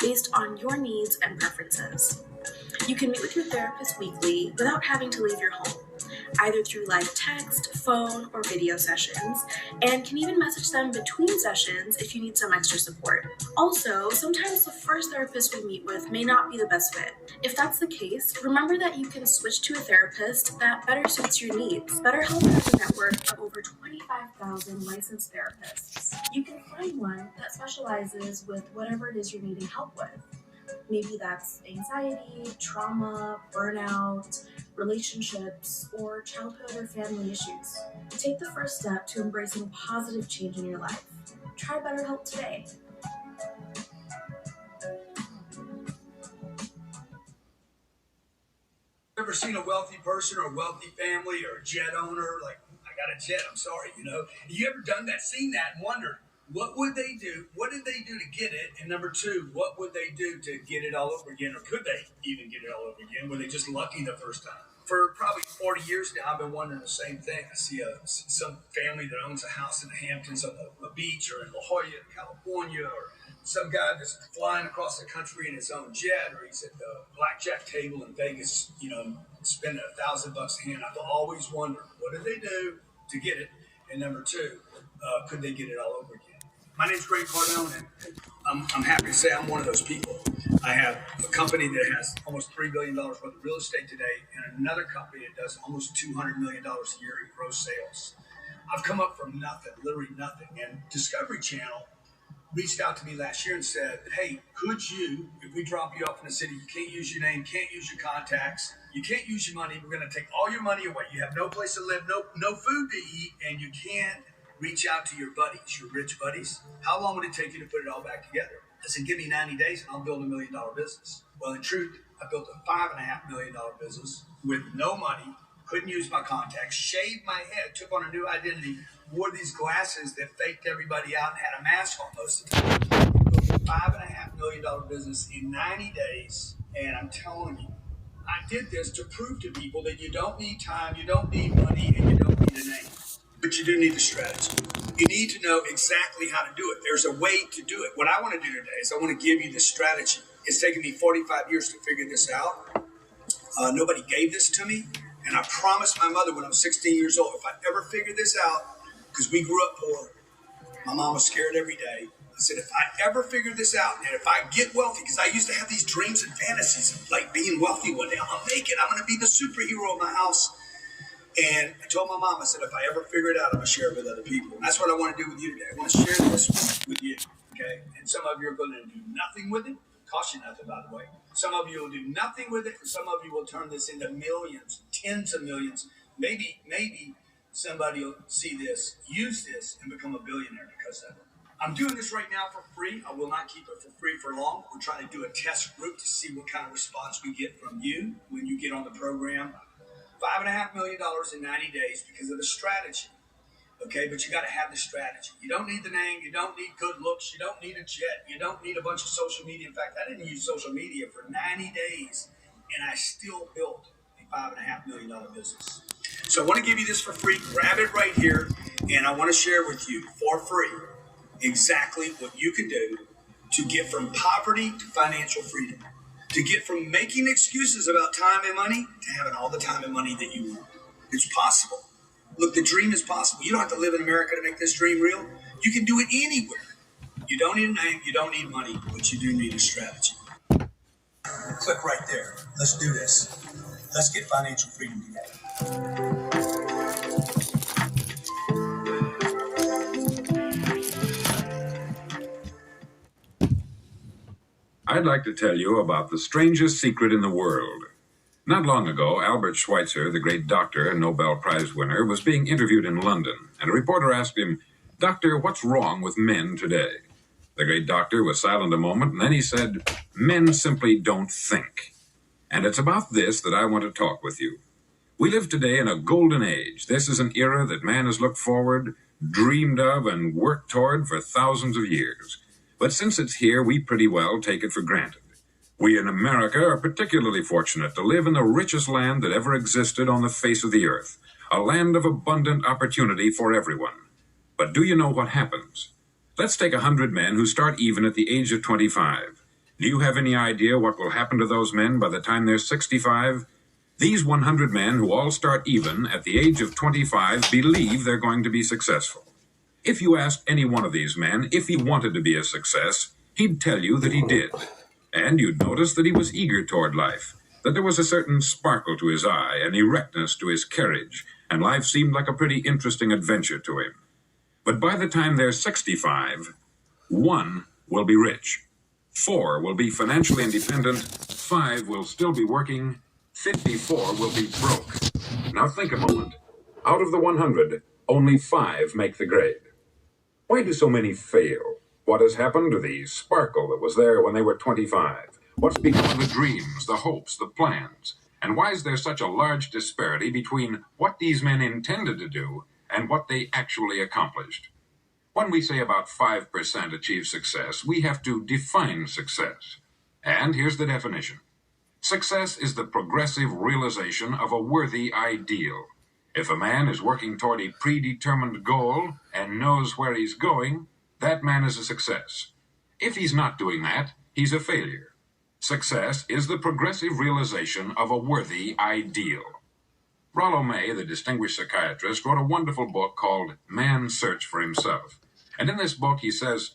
based on your needs and preferences. You can meet with your therapist weekly without having to leave your home, either through live text, phone, or video sessions, and can even message them between sessions if you need some extra support. Also, sometimes the first therapist we meet with may not be the best fit. If that's the case, remember that you can switch to a therapist that better suits your needs. BetterHelp has a network of over 25,000 licensed therapists. You can find one that specializes with whatever it is you're needing help with. Maybe that's anxiety, trauma, burnout, relationships, or childhood or family issues. Take the first step to embracing positive change in your life. Try BetterHelp today. Ever seen a wealthy person or a wealthy family or a jet owner? Like, I got a jet, I'm sorry, You ever done that, seen that, and wondered, what would they do? What did they do to get it? And number two, what would they do to get it all over again? Or could they even get it all over again? Were they just lucky the first time? For probably 40 years now, I've been wondering the same thing. I see some family that owns a house in the Hamptons on a beach, or in La Jolla, California, or some guy that's flying across the country in his own jet, or he's at the blackjack table in Vegas, spending $1,000 a hand. I've always wondered, what did they do to get it? And number two, could they get it all over again? My name's Greg Cardone, and I'm happy to say I'm one of those people. I have a company that has almost $3 billion worth of real estate today, and another company that does almost $200 million a year in gross sales. I've come up from nothing, literally nothing, and Discovery Channel reached out to me last year and said, hey, could you, if we drop you off in the city, you can't use your name, can't use your contacts, you can't use your money, we're going to take all your money away. You have no place to live, no food to eat, and you can't reach out to your buddies, your rich buddies. How long would it take you to put it all back together? I said, give me 90 days and I'll build $1 million business. Well, in truth, I built a $5.5 million business with no money, couldn't use my contacts, shaved my head, took on a new identity, wore these glasses that faked everybody out and had a mask on most of the time. Built a $5.5 million business in 90 days, and I'm telling you, I did this to prove to people that you don't need time, you don't need money, and you don't need a name. But you do need the strategy. You need to know exactly how to do it. There's a way to do it. What I want to do today is I want to give you the strategy. It's taken me 45 years to figure this out. Nobody gave this to me. And I promised my mother when I was 16 years old, if I ever figure this out, because we grew up poor, my mom was scared every day. I said, if I ever figure this out, and if I get wealthy, because I used to have these dreams and fantasies of like being wealthy one day, I'm going to make it. I'm going to be the superhero of my house. And I told my mom, I said, if I ever figure it out, I'm going to share it with other people. And that's what I want to do with you today. I want to share this with you, okay? And some of you are going to do nothing with it. Cost you nothing, by the way. Some of you will do nothing with it, and some of you will turn this into millions, tens of millions. Maybe somebody will see this, use this, and become a billionaire because of it. I'm doing this right now for free. I will not keep it for free for long. We're trying to do a test group to see what kind of response we get from you when you get on the program. $5.5 million in 90 days because of the strategy. Okay, but you got to have the strategy. You don't need the name. You don't need good looks. You don't need a jet. You don't need a bunch of social media. In fact, I didn't use social media for 90 days, and I still built a $5.5 million business. So I want to give you this for free. Grab it right here, and I want to share with you for free exactly what you can do to get from poverty to financial freedom. To get from making excuses about time and money to having all the time and money that you want. It's possible. Look, the dream is possible. You don't have to live in America to make this dream real. You can do it anywhere. You don't need a name, you don't need money, but you do need a strategy. Click right there. Let's do this. Let's get financial freedom together. I'd like to tell you about the strangest secret in the world. Not long ago, Albert Schweitzer, the great doctor and Nobel Prize winner, was being interviewed in London, and a reporter asked him, "Doctor, what's wrong with men today?" The great doctor was silent a moment, and then he said, "Men simply don't think." And it's about this that I want to talk with you. We live today in a golden age. This is an era that man has looked forward, dreamed of, and worked toward for thousands of years. But since it's here, we pretty well take it for granted. We in America are particularly fortunate to live in the richest land that ever existed on the face of the earth, a land of abundant opportunity for everyone. But do you know what happens? Let's take 100 men who start even at the age of 25. Do you have any idea what will happen to those men by the time they're 65? These 100 men who all start even at the age of 25 believe they're going to be successful. If you asked any one of these men if he wanted to be a success, he'd tell you that he did. And you'd notice that he was eager toward life, that there was a certain sparkle to his eye, an erectness to his carriage, and life seemed like a pretty interesting adventure to him. But by the time they're 65, 1 will be rich, 4 will be financially independent, 5 will still be working, 54 will be broke. Now think a moment. Out of the 100, only 5 make the grade. Why do so many fail? What has happened to the sparkle that was there when they were 25? What's become of the dreams, the hopes, the plans? And why is there such a large disparity between what these men intended to do and what they actually accomplished? When we say about 5% achieve success, we have to define success. And here's the definition. Success is the progressive realization of a worthy ideal. If a man is working toward a predetermined goal and knows where he's going, that man is a success. If he's not doing that, he's a failure. Success is the progressive realization of a worthy ideal. Rollo May, the distinguished psychiatrist, wrote a wonderful book called Man's Search for Himself. And in this book he says,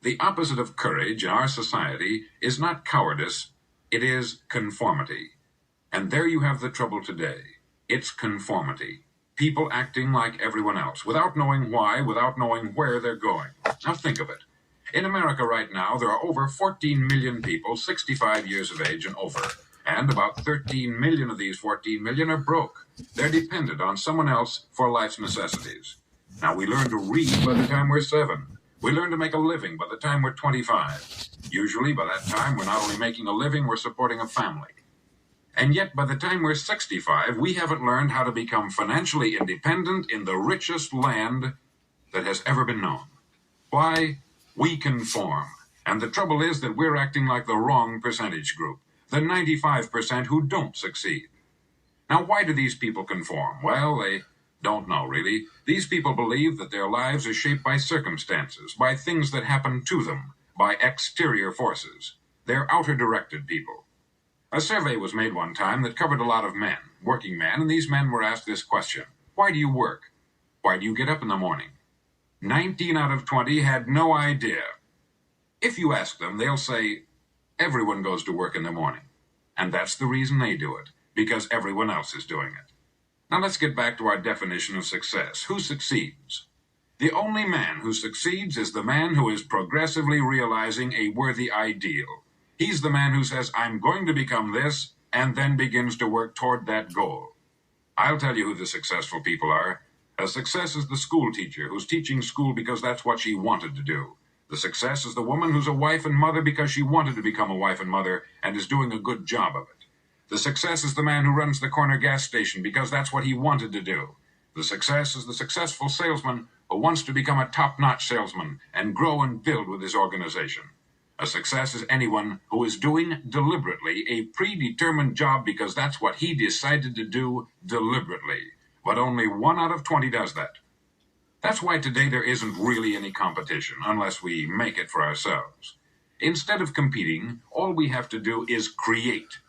the opposite of courage in our society is not cowardice, it is conformity. And there you have the trouble today. It's conformity. People acting like everyone else, without knowing why, without knowing where they're going. Now think of it. In America right now, there are over 14 million people 65 years of age and over. And about 13 million of these 14 million are broke. They're dependent on someone else for life's necessities. Now we learn to read by the time we're 7. We learn to make a living by the time we're 25. Usually by that time, we're not only making a living, we're supporting a family. And yet, by the time we're 65, we haven't learned how to become financially independent in the richest land that has ever been known. Why? We conform. And the trouble is that we're acting like the wrong percentage group, the 95% who don't succeed. Now, why do these people conform? Well, they don't know, really. These people believe that their lives are shaped by circumstances, by things that happen to them, by exterior forces. They're outer-directed people. A survey was made one time that covered a lot of men, working men, and these men were asked this question. Why do you work? Why do you get up in the morning? 19 out of 20 had no idea. If you ask them, they'll say, everyone goes to work in the morning. And that's the reason they do it, because everyone else is doing it. Now let's get back to our definition of success. Who succeeds? The only man who succeeds is the man who is progressively realizing a worthy ideal. He's the man who says, I'm going to become this, and then begins to work toward that goal. I'll tell you who the successful people are. A success is the school teacher who's teaching school because that's what she wanted to do. The success is the woman who's a wife and mother because she wanted to become a wife and mother and is doing a good job of it. The success is the man who runs the corner gas station because that's what he wanted to do. The success is the successful salesman who wants to become a top-notch salesman and grow and build with his organization. A success is anyone who is doing deliberately a predetermined job because that's what he decided to do deliberately. But only 1 out of 20 does that. That's why today there isn't really any competition unless we make it for ourselves. Instead of competing, all we have to do is create.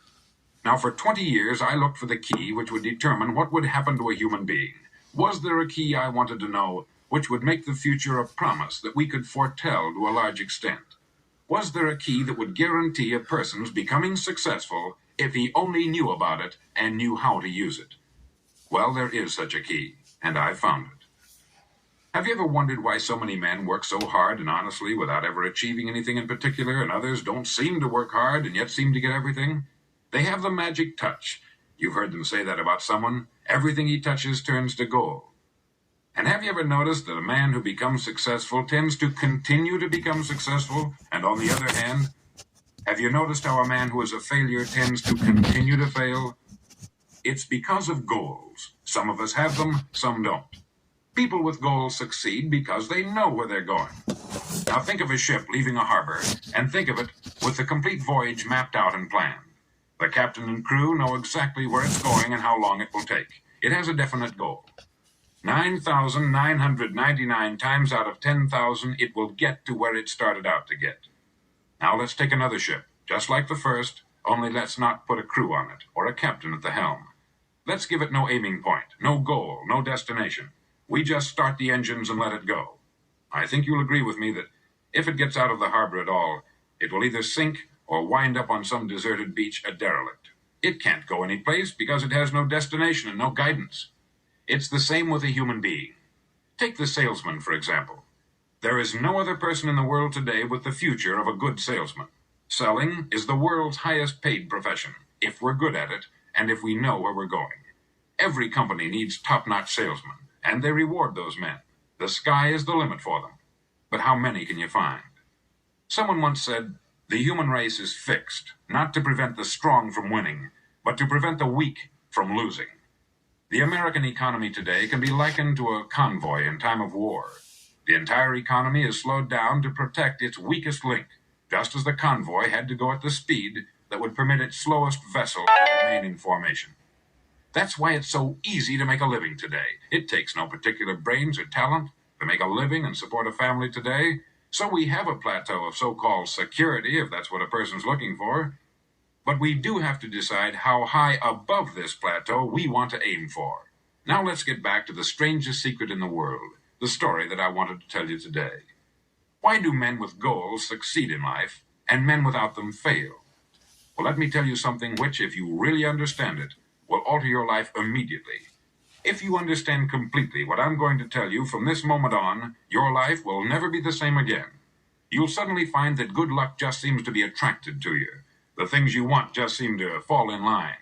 Now, for 20 years, I looked for the key which would determine what would happen to a human being. Was there a key I wanted to know which would make the future a promise that we could foretell to a large extent? Was there a key that would guarantee a person's becoming successful if he only knew about it and knew how to use it? Well, there is such a key, and I've found it. Have you ever wondered why so many men work so hard and honestly without ever achieving anything in particular, and others don't seem to work hard and yet seem to get everything? They have the magic touch. You've heard them say that about someone. Everything he touches turns to gold. And have you ever noticed that a man who becomes successful tends to continue to become successful? And on the other hand, have you noticed how a man who is a failure tends to continue to fail? It's because of goals. Some of us have them, some don't. People with goals succeed because they know where they're going. Now think of a ship leaving a harbor, and think of it with the complete voyage mapped out and planned. The captain and crew know exactly where it's going and how long it will take. It has a definite goal. 9,999 times out of 10,000, it will get to where it started out to get. Now let's take another ship. just like the first, only let's not put a crew on it or a captain at the helm. Let's give it no aiming point, no goal, no destination. We just start the engines and let it go. I think you'll agree with me that if it gets out of the harbor at all, it will either sink or wind up on some deserted beach a derelict. It can't go any place because it has no destination and no guidance. It's the same with a human being. Take the salesman, for example. There is no other person in the world today with the future of a good salesman. Selling is the world's highest paid profession, if we're good at it and if we know where we're going. Every company needs top-notch salesmen, and they reward those men. The sky is the limit for them. But how many can you find? Someone once said, the human race is fixed, not to prevent the strong from winning, but to prevent the weak from losing. The American economy today can be likened to a convoy in time of war. The entire economy is slowed down to protect its weakest link, just as the convoy had to go at the speed that would permit its slowest vessel to remain in formation. That's why it's so easy to make a living today. It takes no particular brains or talent to make a living and support a family today. So we have a plateau of so-called security, if that's what a person's looking for. But we do have to decide how high above this plateau we want to aim for. Now let's get back to the strangest secret in the world, the story that I wanted to tell you today. Why do men with goals succeed in life and men without them fail? Well, let me tell you something which, if you really understand it, will alter your life immediately. If you understand completely what I'm going to tell you from this moment on, your life will never be the same again. You'll suddenly find that good luck just seems to be attracted to you. The things you want just seem to fall in line.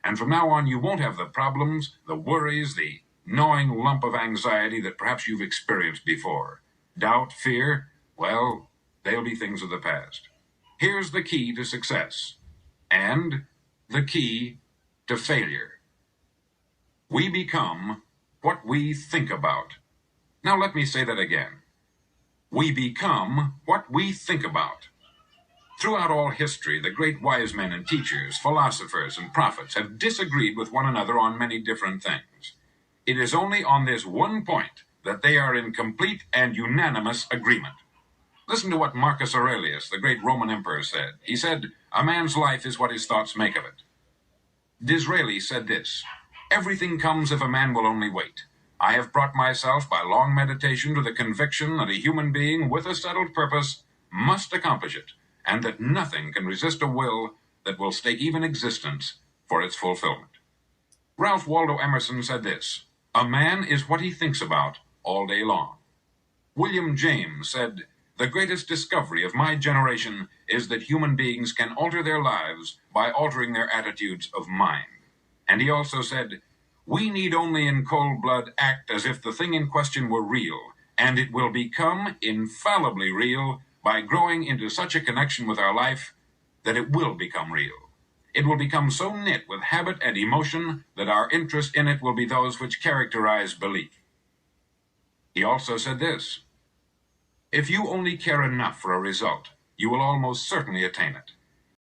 And from now on, you won't have the problems, the worries, the gnawing lump of anxiety that perhaps you've experienced before. Doubt, fear, well, they'll be things of the past. Here's the key to success and the key to failure. We become what we think about. Now let me say that again. We become what we think about. Throughout all history, the great wise men and teachers, philosophers and prophets have disagreed with one another on many different things. It is only on this one point that they are in complete and unanimous agreement. Listen to what Marcus Aurelius, the great Roman emperor, said. He said, "A man's life is what his thoughts make of it." Disraeli said this, "Everything comes if a man will only wait. I have brought myself by long meditation to the conviction that a human being with a settled purpose must accomplish it, and that nothing can resist a will that will stake even existence for its fulfillment." Ralph Waldo Emerson said this, "A man is what he thinks about all day long." William James said, "The greatest discovery of my generation is that human beings can alter their lives by altering their attitudes of mind." And he also said, "We need only in cold blood act as if the thing in question were real, and it will become infallibly real by growing into such a connection with our life that it will become real. It will become so knit with habit and emotion that our interest in it will be those which characterize belief." He also said this, "If you only care enough for a result, you will almost certainly attain it.